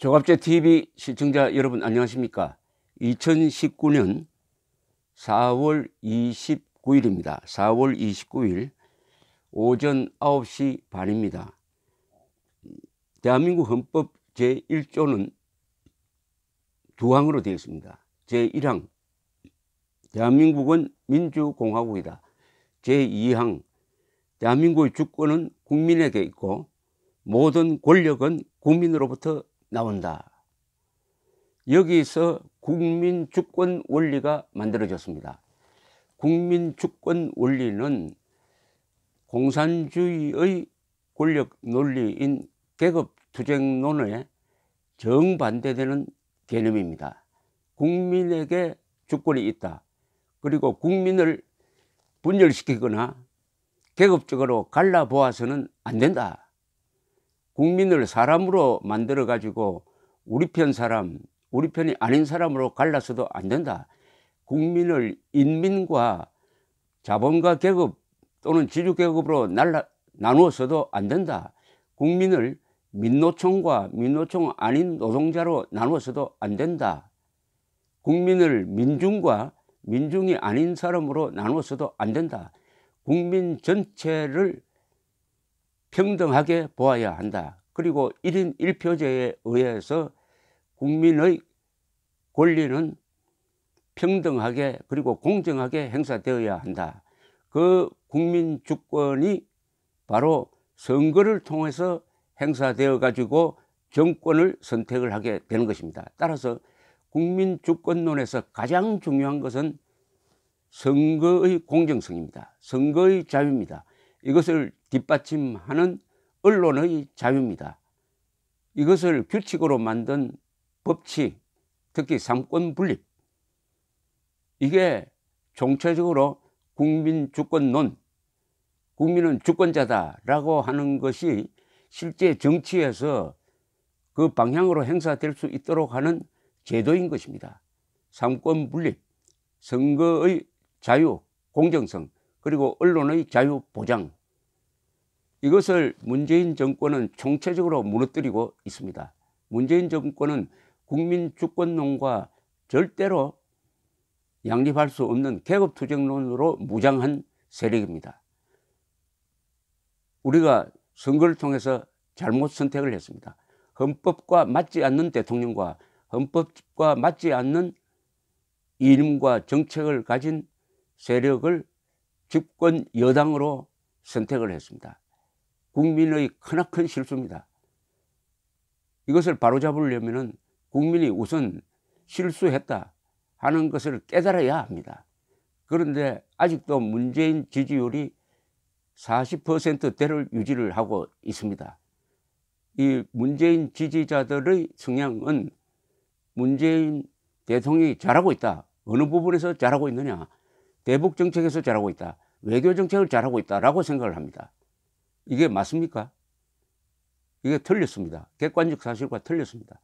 조갑제TV 시청자 여러분 안녕하십니까. 2019년 4월 29일입니다. 4월 29일 오전 9시 반입니다. 대한민국 헌법 제1조는 두 항으로 되어 있습니다. 제1항 대한민국은 민주공화국이다. 제2항 대한민국의 주권은 국민에게 있고 모든 권력은 국민으로부터 나온다. 여기서 국민주권 원리가 만들어졌습니다. 국민주권 원리는 공산주의의 권력 논리인 계급투쟁론에 정반대되는 개념입니다. 국민에게 주권이 있다. 그리고 국민을 분열시키거나 계급적으로 갈라보아서는 안 된다. 국민을 사람으로 만들어 가지고 우리 편 사람, 우리 편이 아닌 사람으로 갈라서도 안 된다. 국민을 인민과 자본가 계급 또는 지주계급으로 나누어서도 안 된다. 국민을 민노총과 민노총 아닌 노동자로 나누어서도 안 된다. 국민을 민중과 민중이 아닌 사람으로 나누어서도 안 된다. 국민 전체를 평등하게 보아야 한다. 그리고 1인 1표제에 의해서 국민의 권리는 평등하게 그리고 공정하게 행사되어야 한다. 그 국민 주권이 바로 선거를 통해서 행사되어 가지고 정권을 선택을 하게 되는 것입니다. 따라서 국민 주권론에서 가장 중요한 것은 선거의 공정성입니다. 선거의 자유입니다. 이것을 뒷받침하는 언론의 자유입니다. 이것을 규칙으로 만든 법치, 특히 삼권 분립, 이게 총체적으로 국민주권론, 국민은 주권자다라고 하는 것이 실제 정치에서 그 방향으로 행사될 수 있도록 하는 제도인 것입니다. 삼권 분립, 선거의 자유, 공정성, 그리고 언론의 자유 보장, 이것을 문재인 정권은 총체적으로 무너뜨리고 있습니다. 문재인 정권은 국민주권론과 절대로 양립할 수 없는 계급투쟁론으로 무장한 세력입니다. 우리가 선거를 통해서 잘못 선택을 했습니다. 헌법과 맞지 않는 대통령과 헌법과 맞지 않는 이념과 정책을 가진 세력을 집권 여당으로 선택을 했습니다. 국민의 크나큰 실수입니다. 이것을 바로잡으려면 국민이 우선 실수했다 하는 것을 깨달아야 합니다. 그런데 아직도 문재인 지지율이 40%대를 유지를 하고 있습니다. 이 문재인 지지자들의 성향은 문재인 대통령이 잘하고 있다. 어느 부분에서 잘하고 있느냐? 대북 정책에서 잘하고 있다. 외교 정책을 잘하고 있다라고 생각을 합니다. 이게 맞습니까? 이게 틀렸습니다. 객관적 사실과 틀렸습니다.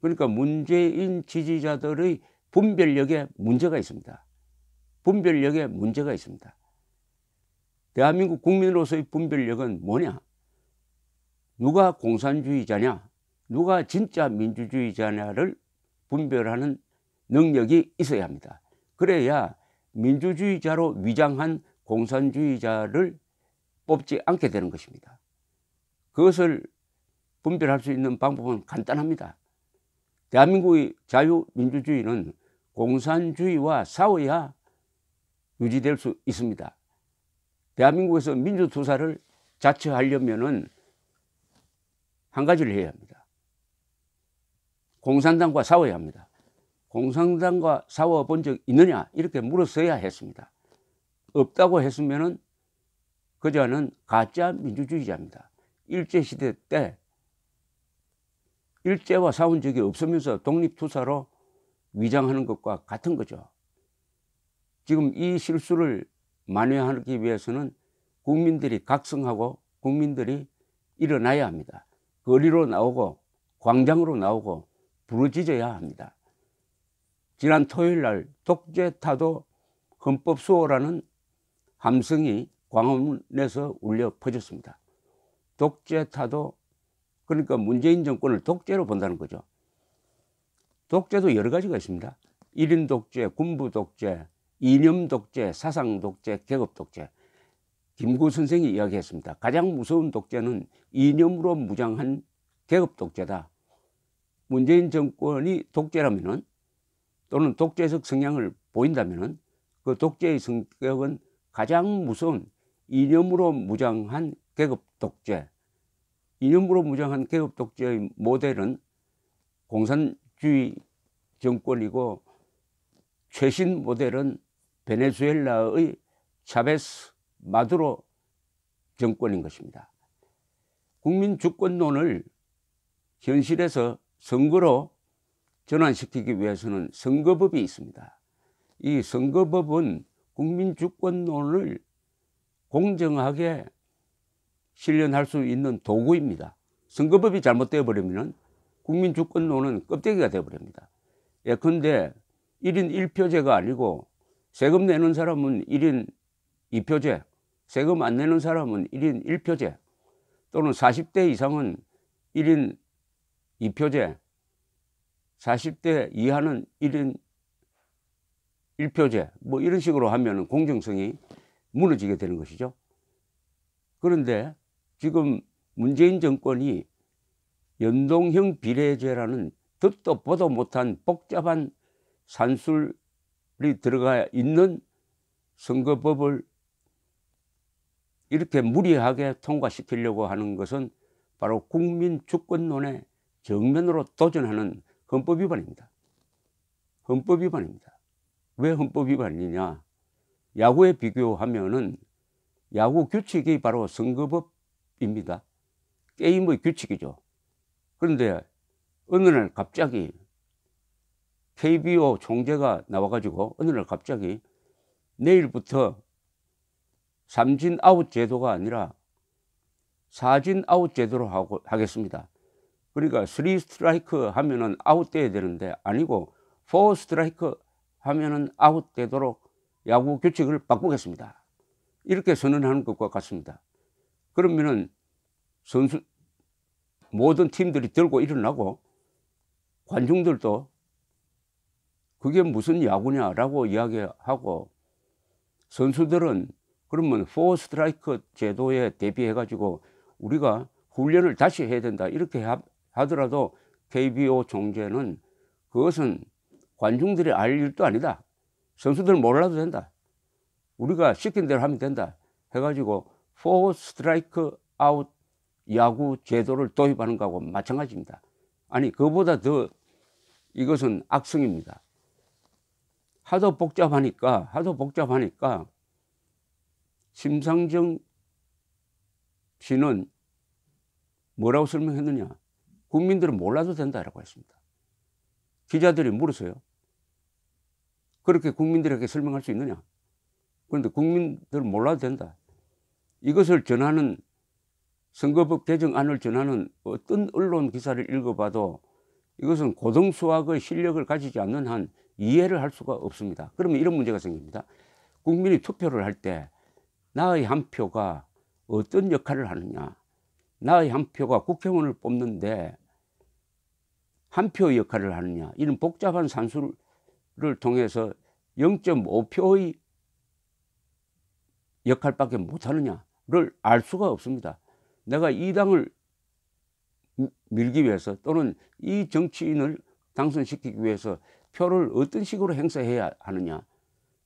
그러니까 문재인 지지자들의 분별력에 문제가 있습니다. 분별력에 문제가 있습니다. 대한민국 국민으로서의 분별력은 뭐냐? 누가 공산주의자냐? 누가 진짜 민주주의자냐를 분별하는 능력이 있어야 합니다. 그래야 민주주의자로 위장한 공산주의자를 뽑지 않게 되는 것입니다. 그것을 분별할 수 있는 방법은 간단합니다. 대한민국의 자유민주주의는 공산주의와 싸워야 유지될 수 있습니다. 대한민국에서 민주투사를 자처하려면 한 가지를 해야 합니다. 공산당과 싸워야 합니다. 공산당과 싸워본 적 있느냐? 이렇게 물었어야 했습니다. 없다고 했으면 그 자는 가짜 민주주의자입니다. 일제시대 때 일제와 싸운 적이 없으면서 독립투사로 위장하는 것과 같은 거죠. 지금 이 실수를 만회하기 위해서는 국민들이 각성하고 국민들이 일어나야 합니다. 거리로 나오고 광장으로 나오고 부르짖어야 합니다. 지난 토요일 날 독재타도 헌법 수호라는 함성이 광화문에서 울려 퍼졌습니다. 독재타도 그러니까 문재인 정권을 독재로 본다는 거죠. 독재도 여러 가지가 있습니다. 1인 독재, 군부 독재, 이념 독재, 사상 독재, 계급 독재. 김구 선생이 이야기했습니다. 가장 무서운 독재는 이념으로 무장한 계급 독재다. 문재인 정권이 독재라면은, 또는 독재적 성향을 보인다면은, 그 독재의 성격은 가장 무서운 이념으로 무장한 계급 독재. 이념으로 무장한 계급 독재의 모델은 공산주의 정권이고, 최신 모델은 베네수엘라의 차베스 마두로 정권인 것입니다. 국민 주권론을 현실에서 선거로 전환시키기 위해서는 선거법이 있습니다. 이 선거법은 국민 주권론을 공정하게 실현할 수 있는 도구입니다. 선거법이 잘못되어 버리면 국민 주권론은 껍데기가 되어 버립니다. 예컨대 1인 1표제가 아니고 세금 내는 사람은 1인 2표제, 세금 안 내는 사람은 1인 1표제, 또는 40대 이상은 1인 2표제, 40대 이하는 1인 1표제, 뭐 이런 식으로 하면 공정성이 무너지게 되는 것이죠. 그런데 지금 문재인 정권이 연동형 비례제라는 듣도 보도 못한 복잡한 산술이 들어가 있는 선거법을 이렇게 무리하게 통과시키려고 하는 것은 바로 국민 주권론에 정면으로 도전하는 헌법 위반입니다. 헌법 위반입니다. 왜 헌법 위반이냐? 야구에 비교하면은 야구 규칙이 바로 선거법입니다. 게임의 규칙이죠. 그런데 어느 날 갑자기 KBO 총재가 나와가지고 어느 날 갑자기 내일부터 3진 아웃 제도가 아니라 4진 아웃 제도로 하겠습니다. 그러니까 3 스트라이크 하면은 아웃돼야 되는데 아니고 4 스트라이크 하면은 아웃되도록 야구 규칙을 바꾸겠습니다. 이렇게 선언하는 것과 같습니다. 그러면은 선수 모든 팀들이 들고 일어나고 관중들도 그게 무슨 야구냐라고 이야기하고, 선수들은 그러면 4 스트라이크 제도에 대비해 가지고 우리가 훈련을 다시 해야 된다 이렇게 하더라도 KBO 총재는 그것은 관중들이 알 일도 아니다. 선수들 몰라도 된다. 우리가 시킨 대로 하면 된다 해가지고 4 스트라이크 아웃 야구 제도를 도입하는 거하고 마찬가지입니다. 아니 그보다 더 이것은 악성입니다. 하도 복잡하니까 심상정 씨는 뭐라고 설명했느냐? 국민들은 몰라도 된다라고 했습니다. 기자들이 물었어요. 그렇게 국민들에게 설명할 수 있느냐? 그런데 국민들은 몰라도 된다. 이것을 전하는 선거법 개정안을 전하는 어떤 언론 기사를 읽어봐도 이것은 고등수학의 실력을 가지지 않는 한 이해를 할 수가 없습니다. 그러면 이런 문제가 생깁니다. 국민이 투표를 할 때 나의 한 표가 어떤 역할을 하느냐? 나의 한 표가 국회의원을 뽑는데 한 표의 역할을 하느냐? 이런 복잡한 산술을 통해서 0.5표의 역할밖에 못하느냐를 알 수가 없습니다. 내가 이 당을 밀기 위해서 또는 이 정치인을 당선시키기 위해서 표를 어떤 식으로 행사해야 하느냐,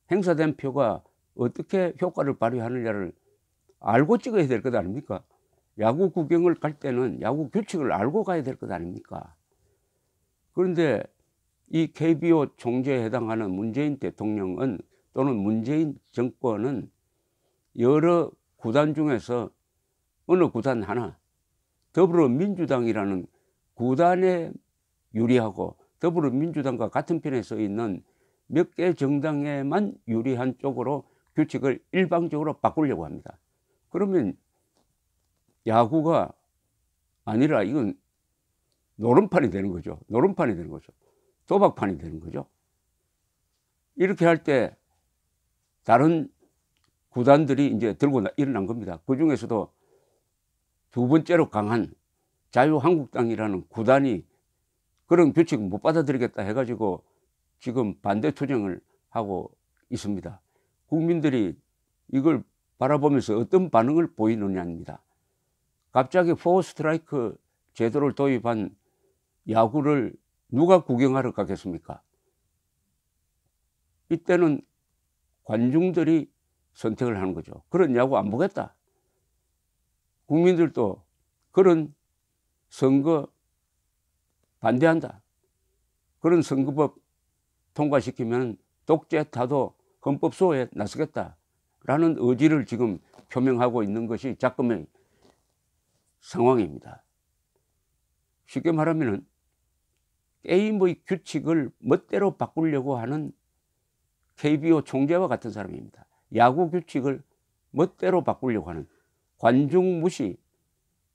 행사된 표가 어떻게 효과를 발휘하느냐를 알고 찍어야 될 것 아닙니까? 야구 구경을 갈 때는 야구 규칙을 알고 가야 될 것 아닙니까? 그런데 이 KBO 총재에 해당하는 문재인 대통령은 또는 문재인 정권은 여러 구단 중에서 어느 구단 하나, 더불어민주당이라는 구단에 유리하고 더불어민주당과 같은 편에 서 있는 몇 개 정당에만 유리한 쪽으로 규칙을 일방적으로 바꾸려고 합니다. 그러면 야구가 아니라 이건 노름판이 되는 거죠. 노름판이 되는 거죠. 도박판이 되는 거죠. 이렇게 할 때 다른 구단들이 이제 들고 일어난 겁니다. 그 중에서도 두 번째로 강한 자유한국당이라는 구단이 그런 규칙 못 받아들이겠다 해가지고 지금 반대 투쟁을 하고 있습니다. 국민들이 이걸 바라보면서 어떤 반응을 보이느냐입니다. 갑자기 포 스트라이크 제도를 도입한 야구를 누가 구경하러 가겠습니까? 이때는 관중들이 선택을 하는 거죠. 그런 야구 안 보겠다. 국민들도 그런 선거 반대한다. 그런 선거법 통과시키면 독재 타도 헌법 수호에 나서겠다라는 의지를 지금 표명하고 있는 것이 작금의 상황입니다. 쉽게 말하면 게임의 규칙을 멋대로 바꾸려고 하는 KBO 총재와 같은 사람입니다. 야구 규칙을 멋대로 바꾸려고 하는, 관중 무시,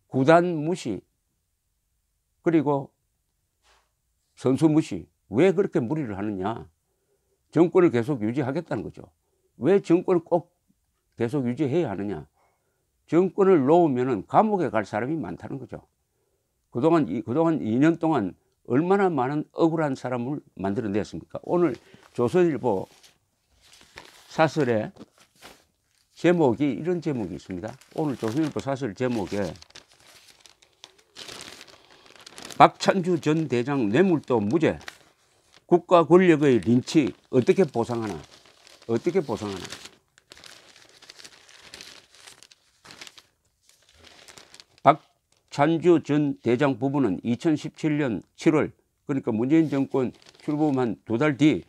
구단 무시, 그리고 선수 무시. 왜 그렇게 무리를 하느냐? 정권을 계속 유지하겠다는 거죠. 왜 정권을 꼭 계속 유지해야 하느냐? 정권을 놓으면 감옥에 갈 사람이 많다는 거죠. 그동안 2년 동안 얼마나 많은 억울한 사람을 만들어냈습니까? 오늘 조선일보 사설에 제목이 이런 제목이 있습니다. 오늘 조선일보 사설 제목에 박찬주 전 대장 뇌물도 무죄, 국가 권력의 린치 어떻게 보상하나? 어떻게 보상하나? 박찬주 전 대장 부부는 2017년 7월, 그러니까 문재인 정권 출범한 2달 뒤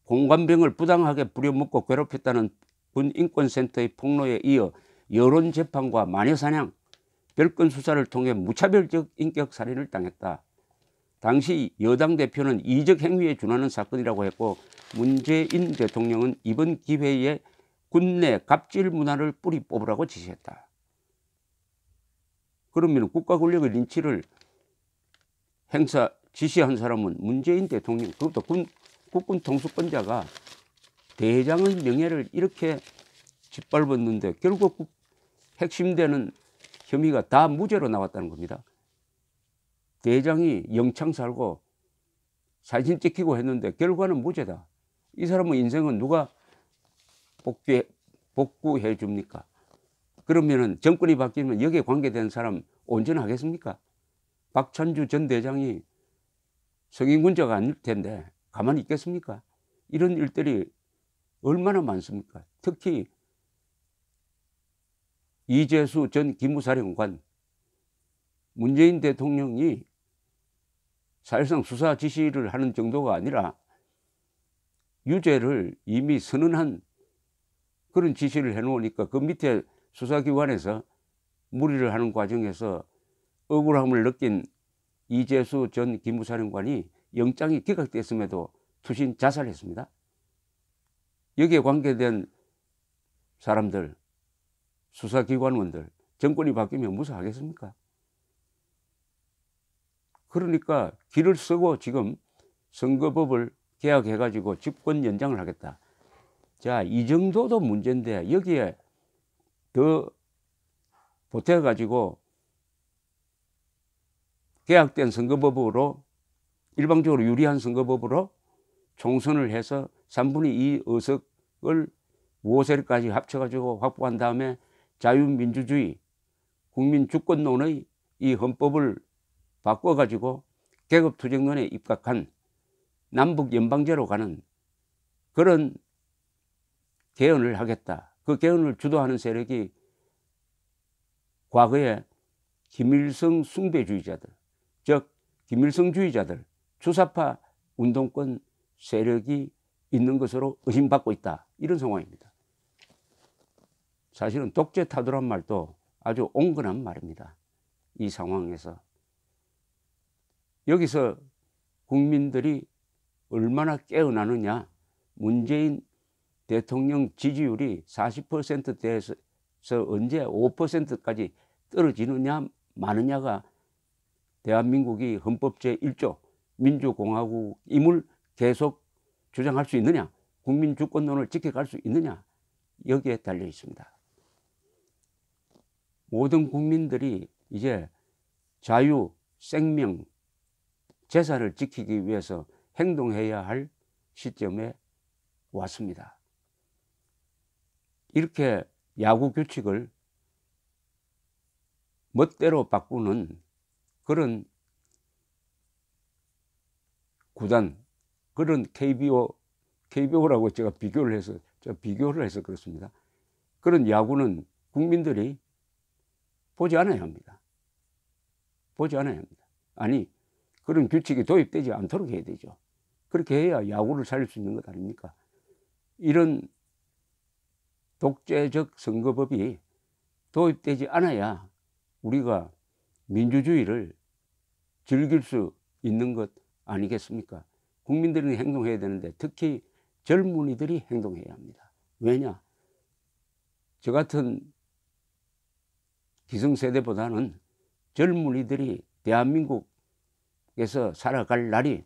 공관병을 부당하게 부려먹고 괴롭혔다는 군인권센터의 폭로에 이어 여론재판과 마녀사냥, 별건 수사를 통해 무차별적 인격 살인을 당했다. 당시 여당 대표는 이적 행위에 준하는 사건이라고 했고, 문재인 대통령은 이번 기회에 군내 갑질 문화를 뿌리 뽑으라고 지시했다. 그러면 국가 권력의 린치를 지시한 사람은 문재인 대통령, 그것도 국군 통수권자가 대장의 명예를 이렇게 짓밟았는데 결국 핵심되는 혐의가 다 무죄로 나왔다는 겁니다. 대장이 영창 살고 사진 찍히고 했는데 결과는 무죄다. 이 사람의 인생은 누가 복구해 줍니까? 그러면은 정권이 바뀌면 여기에 관계된 사람 온전하겠습니까? 박찬주 전 대장이 성인군자가 아닐 텐데 가만히 있겠습니까? 이런 일들이 얼마나 많습니까? 특히 이재수 전 기무사령관, 문재인 대통령이 사실상 수사 지시를 하는 정도가 아니라 유죄를 이미 선언한 그런 지시를 해놓으니까 그 밑에 수사기관에서 무리를 하는 과정에서 억울함을 느낀 이재수 전 기무사령관이 영장이 기각됐음에도 투신 자살했습니다. 여기에 관계된 사람들, 수사기관원들, 정권이 바뀌면 무사하겠습니까? 그러니까 길을 쓰고 지금 선거법을 개혁해가지고 집권 연장을 하겠다. 자, 이 정도도 문제인데 여기에 더 보태가지고 개혁된 선거법으로, 일방적으로 유리한 선거법으로 총선을 해서 3분의 2 의석을 5세력까지 합쳐가지고 확보한 다음에 자유민주주의, 국민주권론의 이 헌법을 바꿔가지고 계급투쟁론에 입각한 남북 연방제로 가는 그런 개헌을 하겠다. 그 개헌을 주도하는 세력이 과거에 김일성 숭배주의자들, 즉 김일성주의자들, 주사파 운동권 세력이 있는 것으로 의심받고 있다. 이런 상황입니다. 사실은 독재 타도란 말도 아주 온건한 말입니다. 이 상황에서 여기서 국민들이 얼마나 깨어나느냐. 문재인 대통령 지지율이 40%대에서 언제 5%까지 떨어지느냐 마느냐가 대한민국이 헌법 제1조 민주공화국임을 계속 주장할 수 있느냐, 국민주권론을 지켜갈 수 있느냐, 여기에 달려 있습니다. 모든 국민들이 이제 자유, 생명, 재산을 지키기 위해서 행동해야 할 시점에 왔습니다. 이렇게 야구 규칙을 멋대로 바꾸는 그런 구단, 그런 KBO라고 제가 비교를 해서 그렇습니다. 그런 야구는 국민들이 보지 않아야 합니다. 보지 않아야 합니다. 아니, 그런 규칙이 도입되지 않도록 해야 되죠. 그렇게 해야 야구를 살릴 수 있는 것 아닙니까? 이런 독재적 선거법이 도입되지 않아야 우리가 민주주의를 즐길 수 있는 것 아니겠습니까? 국민들이 행동해야 되는데 특히 젊은이들이 행동해야 합니다. 왜냐? 저 같은 기성세대보다는 젊은이들이 대한민국에서 살아갈 날이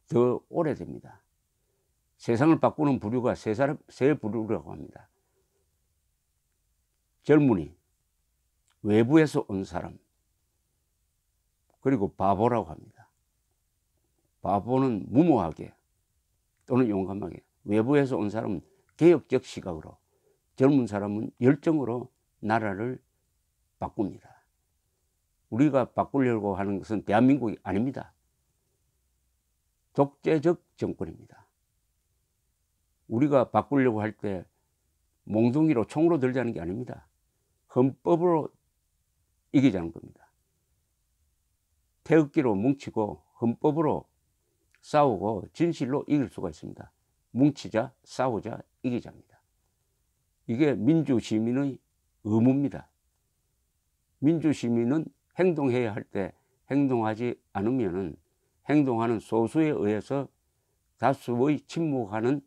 더 오래됩니다. 세상을 바꾸는 부류가 세 부류라고 합니다. 젊은이, 외부에서 온 사람, 그리고 바보라고 합니다. 바보는 무모하게 또는 용감하게, 외부에서 온 사람은 개혁적 시각으로, 젊은 사람은 열정으로 나라를 바꿉니다. 우리가 바꾸려고 하는 것은 대한민국이 아닙니다. 독재적 정권입니다. 우리가 바꾸려고 할 때 몽둥이로 총으로 들자는 게 아닙니다. 헌법으로 이기자는 겁니다. 태극기로 뭉치고 헌법으로 싸우고 진실로 이길 수가 있습니다. 뭉치자, 싸우자, 이기자입니다. 이게 민주시민의 의무입니다. 민주시민은 행동해야 할 때 행동하지 않으면은 행동하는 소수에 의해서 다수의 침묵하는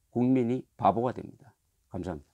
국민이 바보가 됩니다. 감사합니다.